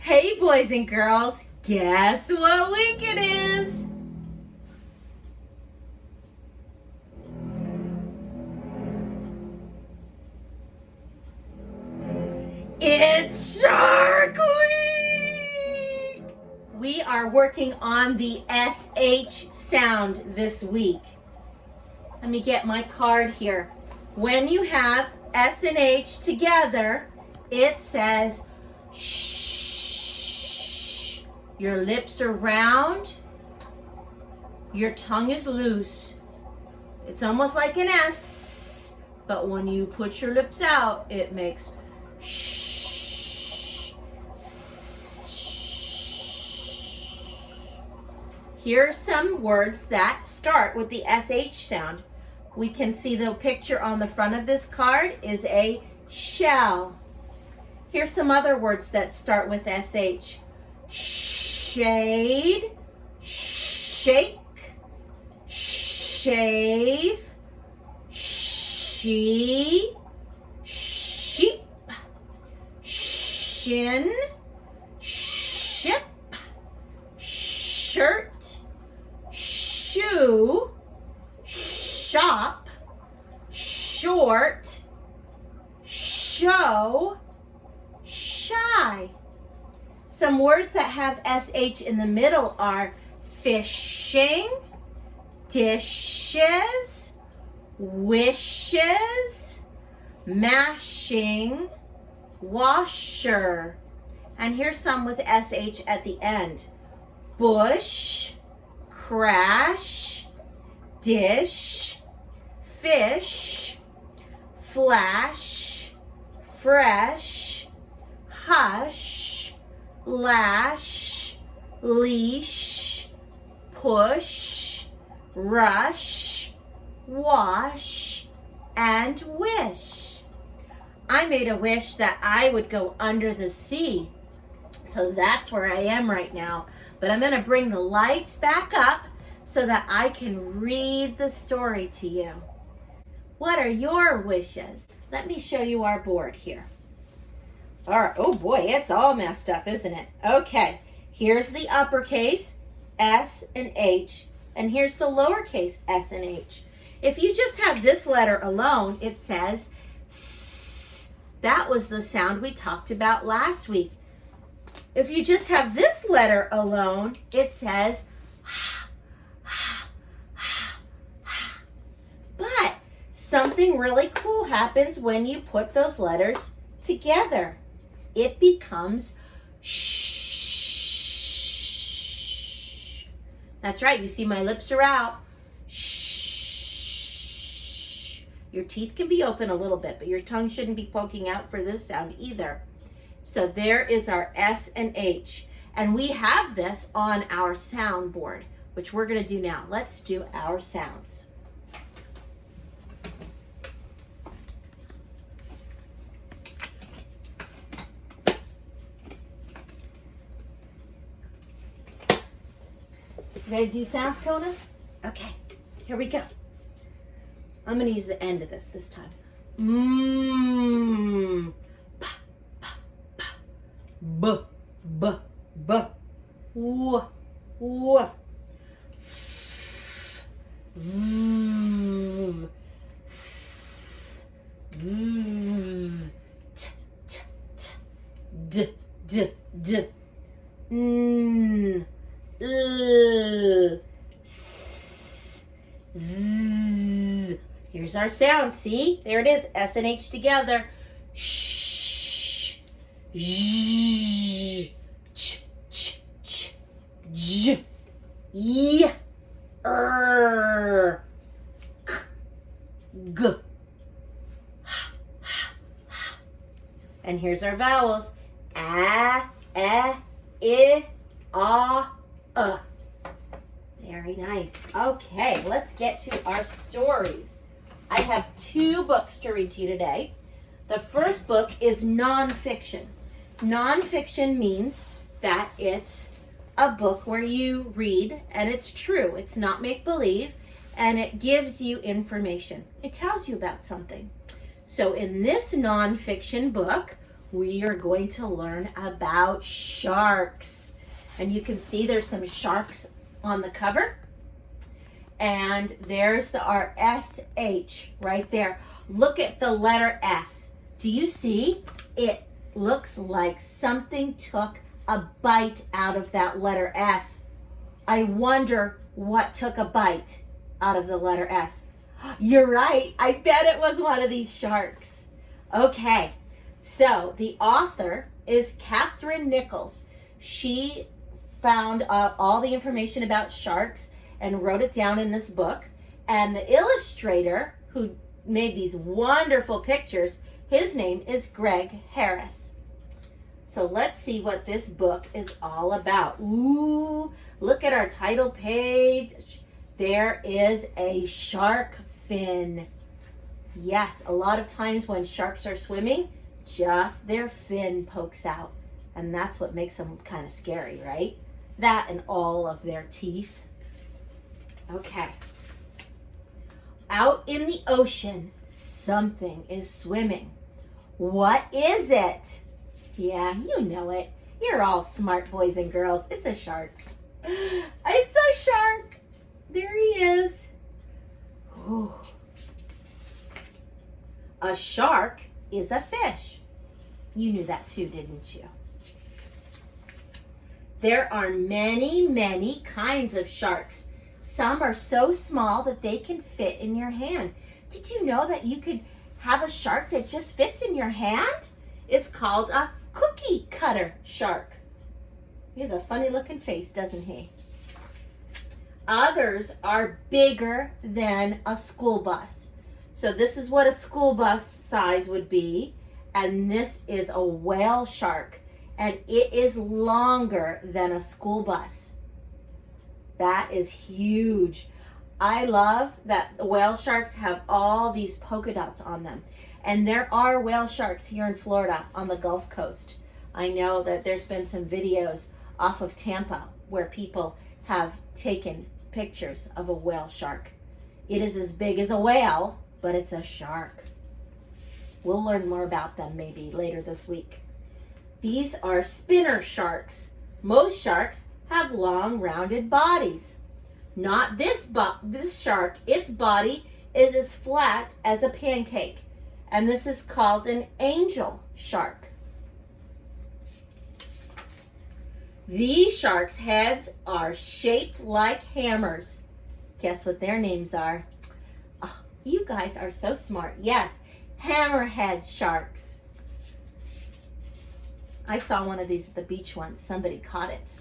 Hey boys and girls, guess what week it is? It's Shark Week! We are working on the SH sound this week. Let me get my card here. When you have S and H together, it says shh. Your lips are round. Your tongue is loose. It's almost like an S, but when you put your lips out, it makes shh. Here are some words that start with the SH sound. We can see the picture on the front of this card is a shell. Here's some other words that start with SH. Shade, shake, shave, she, sheep, shin, ship, shirt, shoe, shop, short, show, shy. Some words that have SH in the middle are fishing, dishes, wishes, mashing, washer. And here's some with SH at the end. Bush, crash, dish, fish, flash, fresh, hush, lash, leash, push, rush, wash, and wish. I made a wish that I would go under the sea. So that's where I am right now. But I'm going to bring the lights back up so that I can read the story to you. What are your wishes? Let me show you our board here. All right. Oh boy, it's all messed up, isn't it? Okay, here's the uppercase, S and H, and here's the lowercase s and H. If you just have this letter alone, it says S. That was the sound we talked about last week. If you just have this letter alone, it says but something really cool happens when you put those letters together. It becomes shh. That's right. You see my lips are out. Shh. Your teeth can be open a little bit, but your tongue shouldn't be poking out for this sound either. So there is our S and H. And we have this on our sound board, which we're going to do now. Let's do our sounds. Ready to do sounds, Kona? Okay, here we go. I'm going to use the end of this time. Mmm. Pa, pa, pa. B, b, b. W, w. F, v, v. T, t, t. D, d, d. N. S, z. Here's our sound. See? There it is. S and H together. Shh. J. Ch, ch, ch. J. Y. R. K. G. And here's our vowels. A, I, Very nice. Okay, let's get to our stories. I have 2 books to read to you today. The first book is nonfiction. Nonfiction means that it's a book where you read and it's true. It's not make-believe, and it gives you information. It tells you about something. So in this nonfiction book, we are going to learn about sharks. And you can see there's some sharks on the cover. And there's our S-H right there. Look at the letter S. Do you see? It looks like something took a bite out of that letter S. I wonder what took a bite out of the letter S. You're right. I bet it was one of these sharks. Okay, so the author is Catherine Nichols. She found all the information about sharks and wrote it down in this book. And the illustrator who made these wonderful pictures, his name is Greg Harris. So let's see what this book is all about. Ooh, look at our title page. There is a shark fin. Yes, a lot of times when sharks are swimming, just their fin pokes out. And that's what makes them kind of scary, right? That and all of their teeth. Okay. Out in the ocean, something is swimming. What is it? Yeah, you know it. You're all smart boys and girls. It's a shark. It's a shark. There he is. Ooh. A shark is a fish. You knew that too, didn't you? There are many, many kinds of sharks. Some are so small that they can fit in your hand. Did you know that you could have a shark that just fits in your hand? It's called a cookie cutter shark. He has a funny looking face, doesn't he? Others are bigger than a school bus. So this is what a school bus size would be. And this is a whale shark. And it is longer than a school bus. That is huge. I love that the whale sharks have all these polka dots on them. And there are whale sharks here in Florida on the Gulf Coast. I know that there's been some videos off of Tampa where people have taken pictures of a whale shark. It is as big as a whale, but it's a shark. We'll learn more about them maybe later this week. These are spinner sharks. Most sharks have long, rounded bodies. Not this shark. Its body is as flat as a pancake. And this is called an angel shark. These sharks' heads are shaped like hammers. Guess what their names are? Oh, you guys are so smart. Yes, hammerhead sharks. I saw one of these at the beach once. Somebody caught it.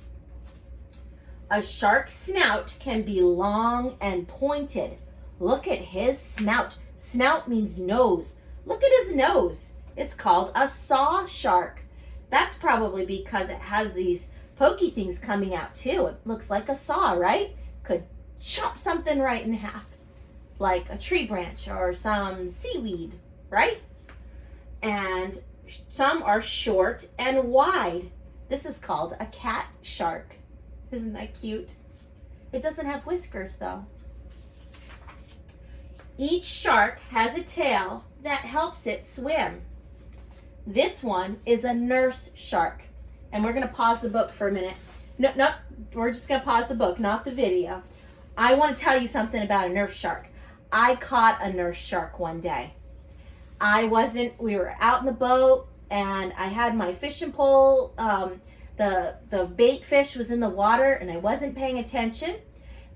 A shark's snout can be long and pointed. Look at his snout. Snout means nose. Look at his nose. It's called a saw shark. That's probably because it has these pokey things coming out too. It looks like a saw, right? Could chop something right in half, like a tree branch or some seaweed, right? And some are short and wide. This is called a cat shark. Isn't that cute? It doesn't have whiskers though. Each shark has a tail that helps it swim. This one is a nurse shark. And we're going to pause the book for a minute. No, we're just going to pause the book, not the video. I want to tell you something about a nurse shark. I caught a nurse shark one day. We were out in the boat and I had my fishing pole. The bait fish was in the water and I wasn't paying attention.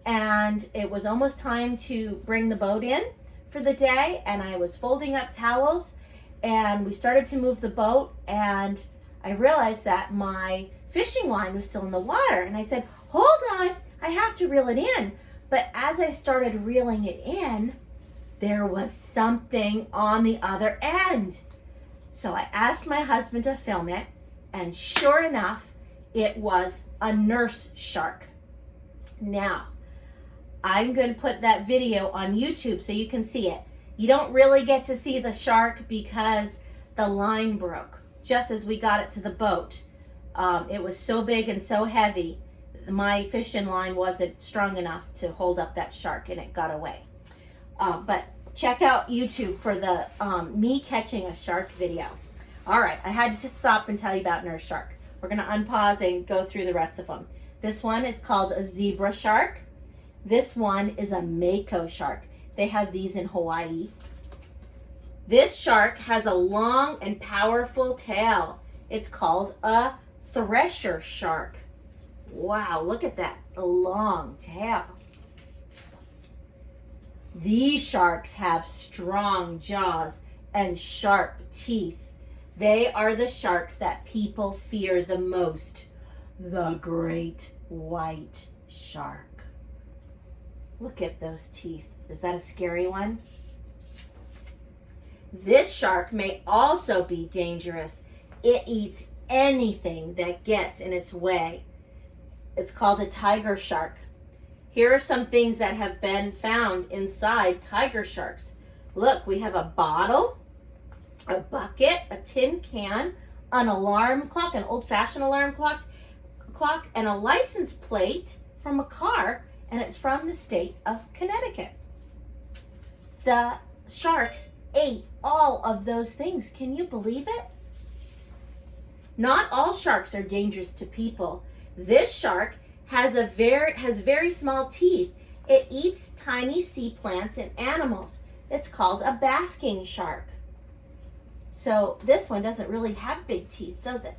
And it was almost time to bring the boat in for the day. And I was folding up towels and we started to move the boat and I realized that my fishing line was still in the water. And I said, hold on, I have to reel it in. But as I started reeling it in, there was something on the other end. So I asked my husband to film it. And sure enough, it was a nurse shark. Now, I'm going to put that video on YouTube so you can see it. You don't really get to see the shark because the line broke just as we got it to the boat. It was so big and so heavy, my fishing line wasn't strong enough to hold up that shark and it got away. But check out YouTube for the me catching a shark video. All right, I had to stop and tell you about nurse shark. We're going to unpause and go through the rest of them. This one is called a zebra shark. This one is a mako shark. They have these in Hawaii. This shark has a long and powerful tail. It's called a thresher shark. Wow, look at that, a long tail. These sharks have strong jaws and sharp teeth. They are the sharks that people fear the most. The great white shark. Look at those teeth. Is that a scary one? This shark may also be dangerous. It eats anything that gets in its way. It's called a tiger shark. Here are some things that have been found inside tiger sharks. Look, we have a bottle, a bucket, a tin can, an alarm clock, an old-fashioned alarm clock, and a license plate from a car, and it's from the state of Connecticut. The sharks ate all of those things. Can you believe it? Not all sharks are dangerous to people. This shark has very small teeth. It eats tiny sea plants and animals. It's called a basking shark. So this one doesn't really have big teeth, does it?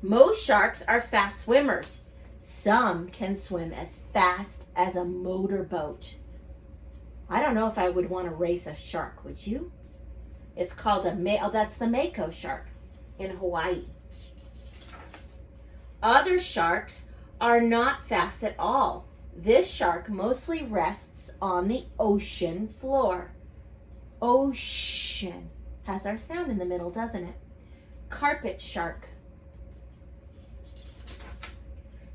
Most sharks are fast swimmers. Some can swim as fast as a motorboat. I don't know if I would want to race a shark, would you? It's called that's the mako shark in Hawaii. Other sharks are not fast at all. This shark mostly rests on the ocean floor. Ocean has our sound in the middle, doesn't it? Carpet shark.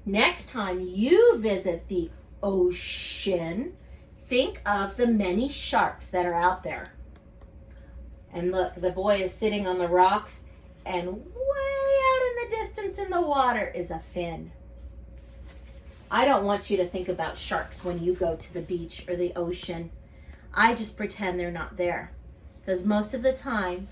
Next time you visit the ocean, think of the many sharks that are out there. And look, the boy is sitting on the rocks, and way out in the distance in the water is a fin. I don't want you to think about sharks when you go to the beach or the ocean. I just pretend they're not there. Because most of the time,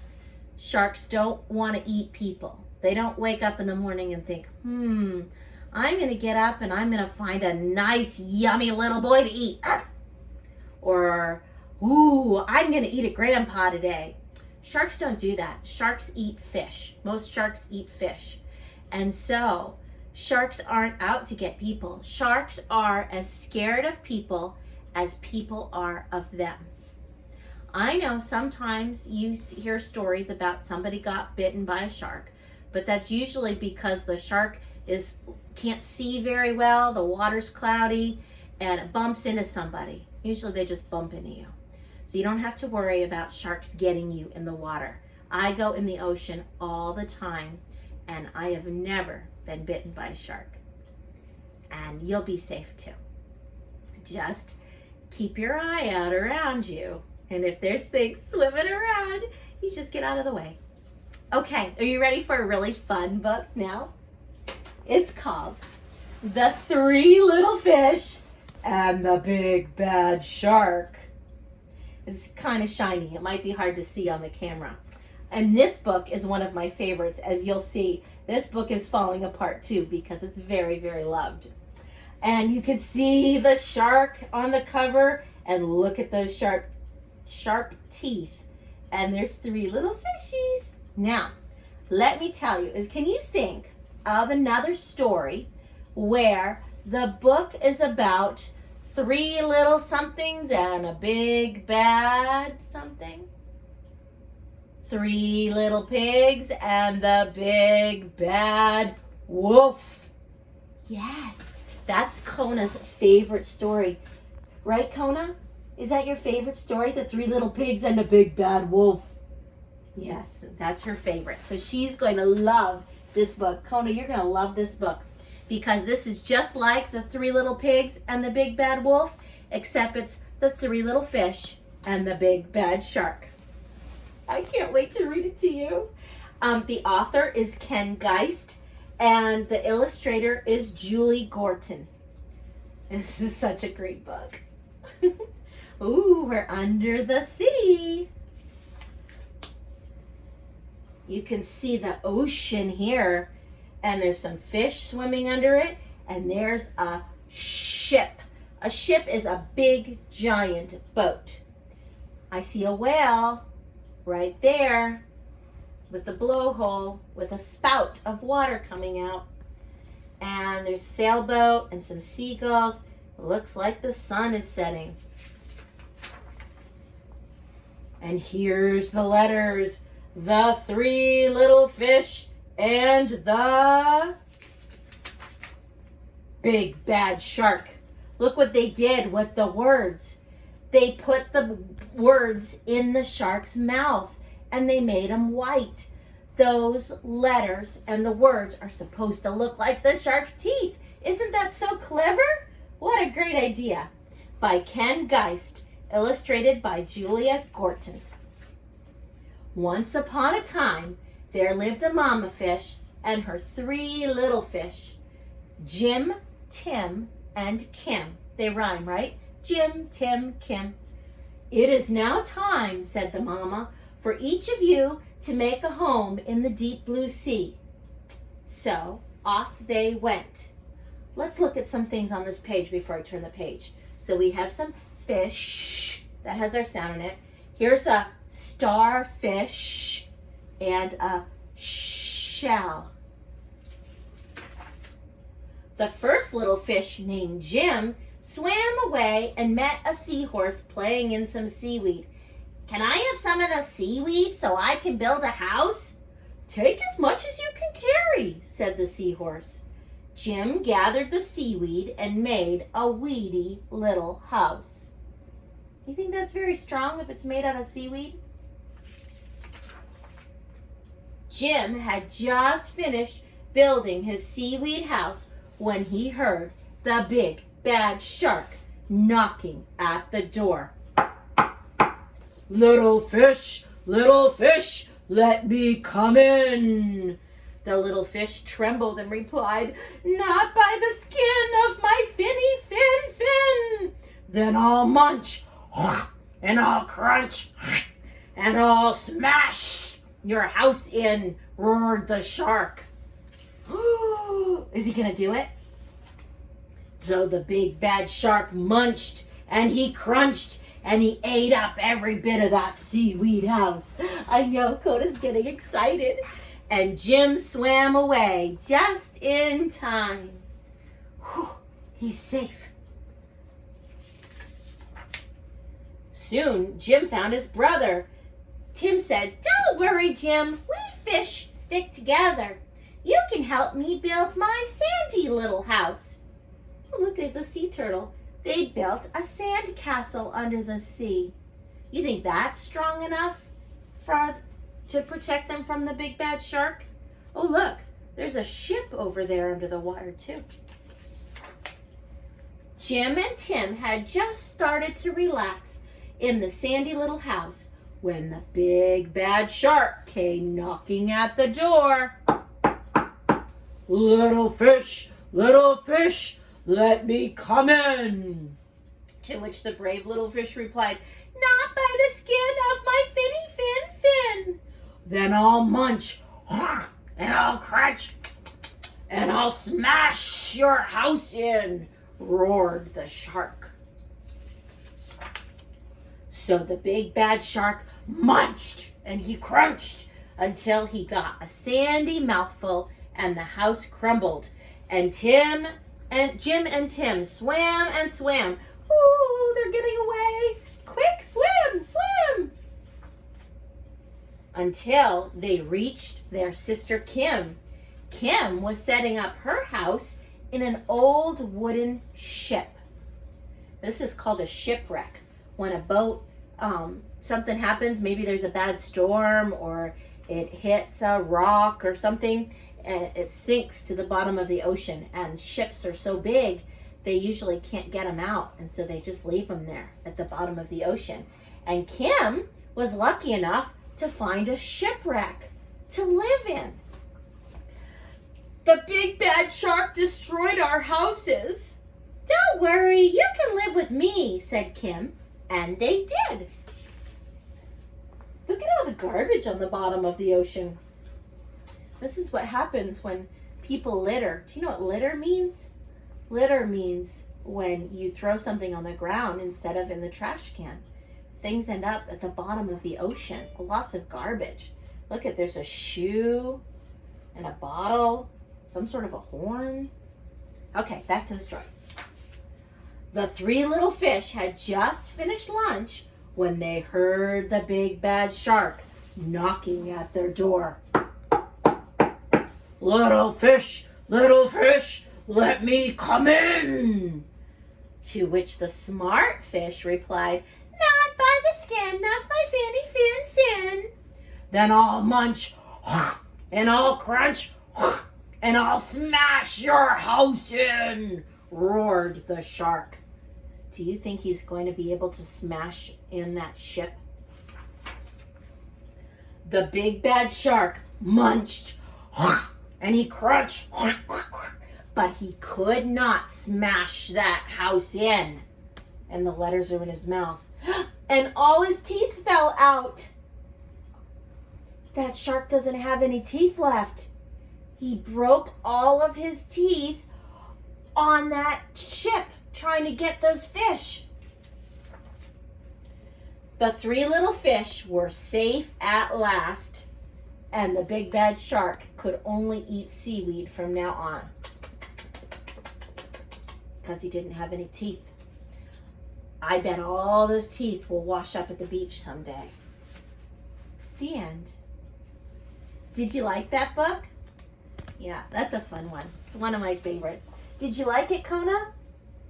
sharks don't want to eat people. They don't wake up in the morning and think, I'm going to get up and I'm going to find a nice, yummy little boy to eat. Or, I'm going to eat a grandpa today. Sharks don't do that. Sharks eat fish. Most sharks eat fish. And so, sharks aren't out to get people. Sharks are as scared of people as people are of them. I know sometimes you hear stories about somebody got bitten by a shark, but that's usually because the shark can't see very well, the water's cloudy, and it bumps into somebody. Usually they just bump into you. So you don't have to worry about sharks getting you in the water. I go in the ocean all the time, and I have never been bitten by a shark. And you'll be safe too. Just keep your eye out around you. And if there's things swimming around, you just get out of the way. Okay, are you ready for a really fun book now? It's called The 3 Little Fish and the Big Bad Shark. It's kind of shiny. It might be hard to see on the camera. And this book is one of my favorites. As you'll see, this book is falling apart too because it's very, very loved. And you can see the shark on the cover, and look at those sharp teeth. And there's 3 little fishies. Now, let me tell you, can you think of another story where the book is about 3 little somethings and a big bad something? 3 little pigs and the big bad wolf. Yes, that's Kona's favorite story. Right, Kona? Is that your favorite story? The 3 little pigs and the big bad wolf. Yes, that's her favorite. So she's going to love this book. Kona, you're going to love this book because this is just like the 3 little pigs and the big bad wolf, except it's the 3 little fish and the big bad shark. I can't wait to read it to you. The author is Ken Geist, and the illustrator is Julie Gorton. This is such a great book. Ooh, we're under the sea. You can see the ocean here, and there's some fish swimming under it, and there's a ship. A ship is a big, giant boat. I see a whale right there with the blowhole with a spout of water coming out. And there's a sailboat and some seagulls. It looks like the sun is setting. And here's the letters. The 3 little fish and the big bad shark. Look what they did with the words. They put the words in the shark's mouth and they made them white. Those letters and the words are supposed to look like the shark's teeth. Isn't that so clever? What a great idea. By Ken Geist, illustrated by Julia Gorton. Once upon a time, there lived a mama fish and her 3 little fish, Jim, Tim, and Kim. They rhyme, right? Jim, Tim, Kim. It is now time, said the mama, for each of you to make a home in the deep blue sea. So off they went. Let's look at some things on this page before I turn the page. So we have some fish that has our sound in it. Here's a starfish and a shell. The first little fish, named Jim, swam away and met a seahorse playing in some seaweed. Can I have some of the seaweed so I can build a house? Take as much as you can carry, said the seahorse. Jim gathered the seaweed and made a weedy little house. You think that's very strong if it's made out of seaweed? Jim had just finished building his seaweed house when he heard the big bad shark knocking at the door. Little fish, let me come in. The little fish trembled and replied, Not by the skin of my finny fin. Then I'll munch, and I'll crunch, and I'll smash your house in, roared the shark. Is he gonna do it? So the big bad shark munched, and he crunched, and he ate up every bit of that seaweed house. I know, Coda's getting excited. And Jim swam away just in time. Whew, he's safe. Soon, Jim found his brother. Tim said, Don't worry, Jim. We fish stick together. You can help me build my sandy little house. Oh, look, there's a sea turtle. They built a sand castle under the sea. You think that's strong enough to protect them from the big bad shark? Oh, look, there's a ship over there under the water, too. Jim and Tim had just started to relax in the sandy little house when the big bad shark came knocking at the door. Little fish, let me come in. To which the brave little fish replied, Not by the skin of my finny fin. Then I'll munch, and I'll crunch, and I'll smash your house in, roared the shark. So the big bad shark munched, and he crunched until he got a sandy mouthful, and the house crumbled. And Jim and Tim swam and swam. Ooh, they're getting away. Quick, swim. Until they reached their sister Kim. Kim was setting up her house in an old wooden ship. This is called a shipwreck. When a boat, something happens, maybe there's a bad storm or it hits a rock or something, and it sinks to the bottom of the ocean. And ships are so big, they usually can't get them out, and so they just leave them there at the bottom of the ocean. And Kim was lucky enough to find a shipwreck to live in. The big bad shark destroyed our houses. Don't worry, you can live with me, said Kim. And they did. Look at all the garbage on the bottom of the ocean. This is what happens when people litter. Do you know what litter means? Litter means when you throw something on the ground instead of in the trash can. Things end up at the bottom of the ocean. Lots of garbage. Look at, there's a shoe and a bottle, some sort of a horn. Okay, back to the story. The three little fish had just finished lunch when they heard the big bad shark knocking at their door. Little fish, let me come in. To which the smart fish replied, not by the skin of my fin. Then I'll munch and I'll crunch and I'll smash your house in, roared the shark. Do you think he's going to be able to smash in that ship? The big bad shark munched and he crunched, but he could not smash that house in. And the letters are in his mouth. And all his teeth fell out. That shark doesn't have any teeth left. He broke all of his teeth on that ship trying to get those fish. The three little fish were safe at last, and the big bad shark could only eat seaweed from now on because he didn't have any teeth. I bet all those teeth will wash up at the beach someday. The end. Did you like that book? Yeah, that's a fun one. It's one of my favorites. Did you like it, Kona?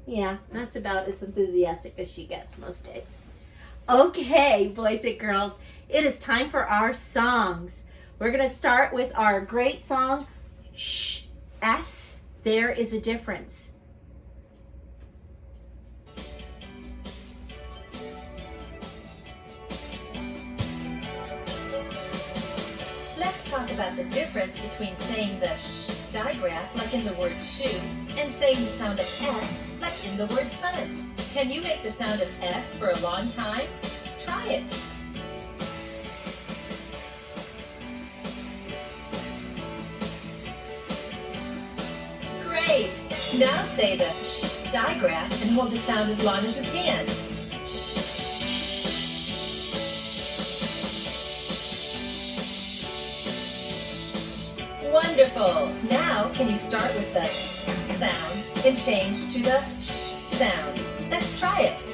Yeah, that's about as enthusiastic as she gets most days. Okay, boys and girls, it is time for our songs. We're going to start with our great song, Shh, S, There Is a Difference. Let's talk about the difference between saying the sh digraph, like in the word shoe, and saying the sound of S, like in the word sun. Can you make the sound of S for a long time? Try it. Great! Now say the sh digraph and hold the sound as long as you can. Wonderful! Now can you start with the sound and change to the sh sound? Let's try it.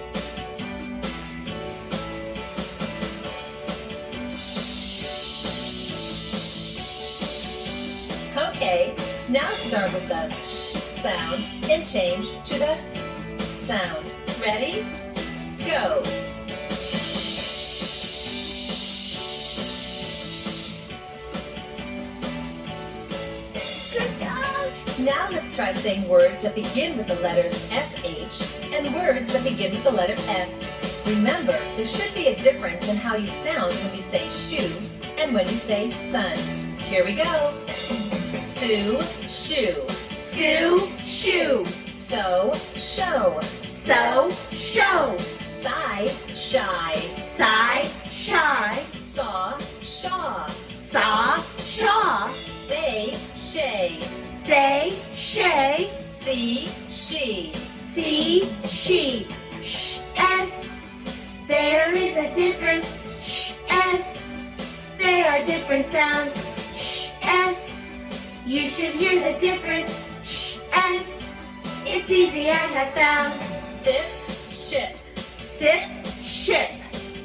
Okay, now start with the sh sound and change to the s sound. Ready? Go! Good job! Now let's try saying words that begin with the letters SH and words that begin with the letter S. Remember, there should be a difference in how you sound when you say shoe and when you say sun. Here we go. Sue, shoe. Sue, shoe. So, show. So, show. Sigh, shy. Sigh, shy. Saw, shaw. Saw, shaw. Say, shay. Say, shay. See, she. See, she. Sh, S. There is a difference. Sh, S. They are different sounds. Sh, S. You should hear the difference. Sh, S. It's easy, I have found. Sip, ship. Sip, ship.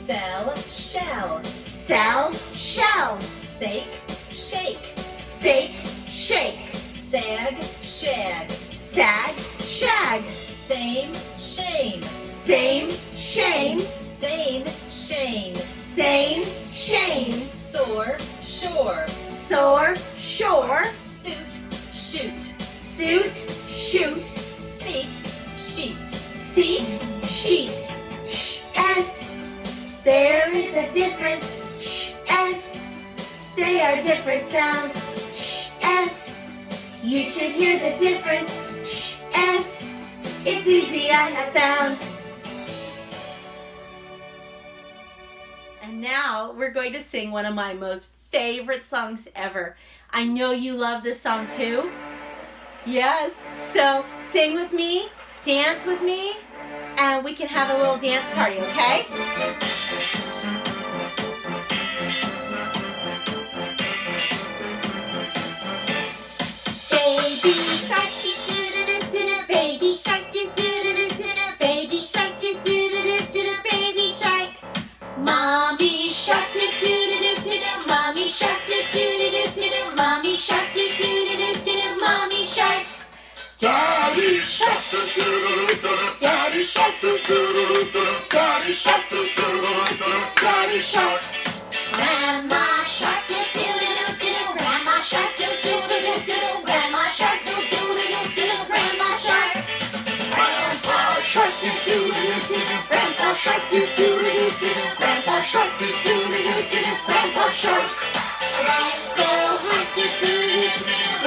Sell, shell. Sell, shell. Sake, shake. Sake, shake. Sag, shag. Sag, shag. Same, shame. Same, shame. Sane, shane. Same, shame. Sore, shore. Sore, shore. Suit, shoot. Suit, shoot. Seat, sheet. Seat, sheet. Sh, S. There is a difference. Sh, S. They are different sounds. Sh, S. You should hear the difference. Sh, S. It's easy, I have found. And now we're going to sing one of my most favorite songs ever. I know you love this song too. Yes, so sing with me, dance with me, and we can have a little dance party, okay? Baby shark, doo-doo-doo-doo-doo, baby shark, doo-doo-doo-doo-doo, baby shark, doo-doo-doo-doo-doo, baby shark. Mommy shark, doo-doo-doo-doo-doo, mommy shark, doo-doo-doo-doo-doo, mommy shark, doo-doo-doo-doo-doo, mommy shark. Daddy shark, doo-doo-doo-doo-doo, daddy shark, doo-doo-doo-doo-doo, daddy shark, doo-doo-doo-doo-doo, daddy shark. Grandma shark, doo-doo-doo-doo-doo, grandma shark, doo-doo-doo-doo-doo, grandma shark, doo-doo-doo-doo-doo, grandma shark. Grandpa shark, doo-doo-doo-doo-doo, grandpa shark, doo-doo-doo-doo-doo, grandpa shark, doo-doo-doo-doo-doo, grandpa shark. Let's go hunt, doo-doo-doo-doo,